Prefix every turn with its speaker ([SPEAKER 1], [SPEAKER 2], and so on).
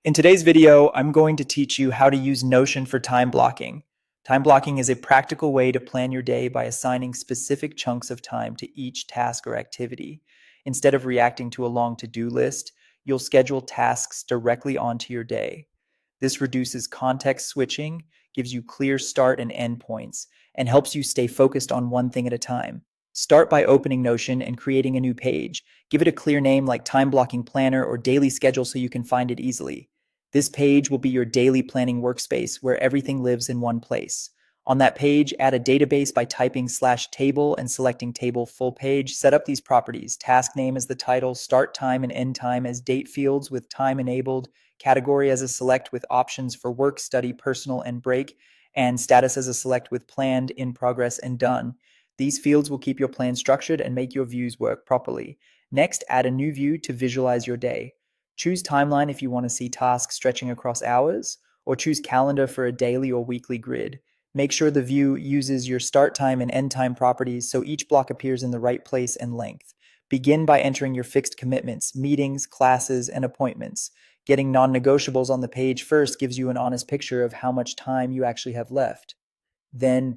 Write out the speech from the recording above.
[SPEAKER 1] In today's video, I'm going to teach you how to use Notion for time blocking. Time blocking is a practical way to plan your day by assigning specific chunks of time to each task or activity. Instead of reacting to a long to-do list, you'll schedule tasks directly onto your day. This reduces context switching, gives you clear start and end points, and helps you stay focused on one thing at a time. Start by opening Notion and creating a new page. Give it a clear name like Time Blocking Planner or Daily Schedule so you can find it easily. This page will be your daily planning workspace where everything lives in one place. On that page, add a database by typing /table and selecting table full page. Set up these properties: task name as the title, start time and end time as date fields with time enabled, category as a select with options for work, study, personal, and break, and status as a select with planned, in progress, and done. These fields will keep your plan structured and make your views work properly. Next, add a new view to visualize your day. Choose timeline if you want to see tasks stretching across hours, or choose calendar for a daily or weekly grid. Make sure the view uses your start time and end time properties so each block appears in the right place and length. Begin by entering your fixed commitments, meetings, classes, and appointments. Getting non-negotiables on the page first gives you an honest picture of how much time you actually have left. Then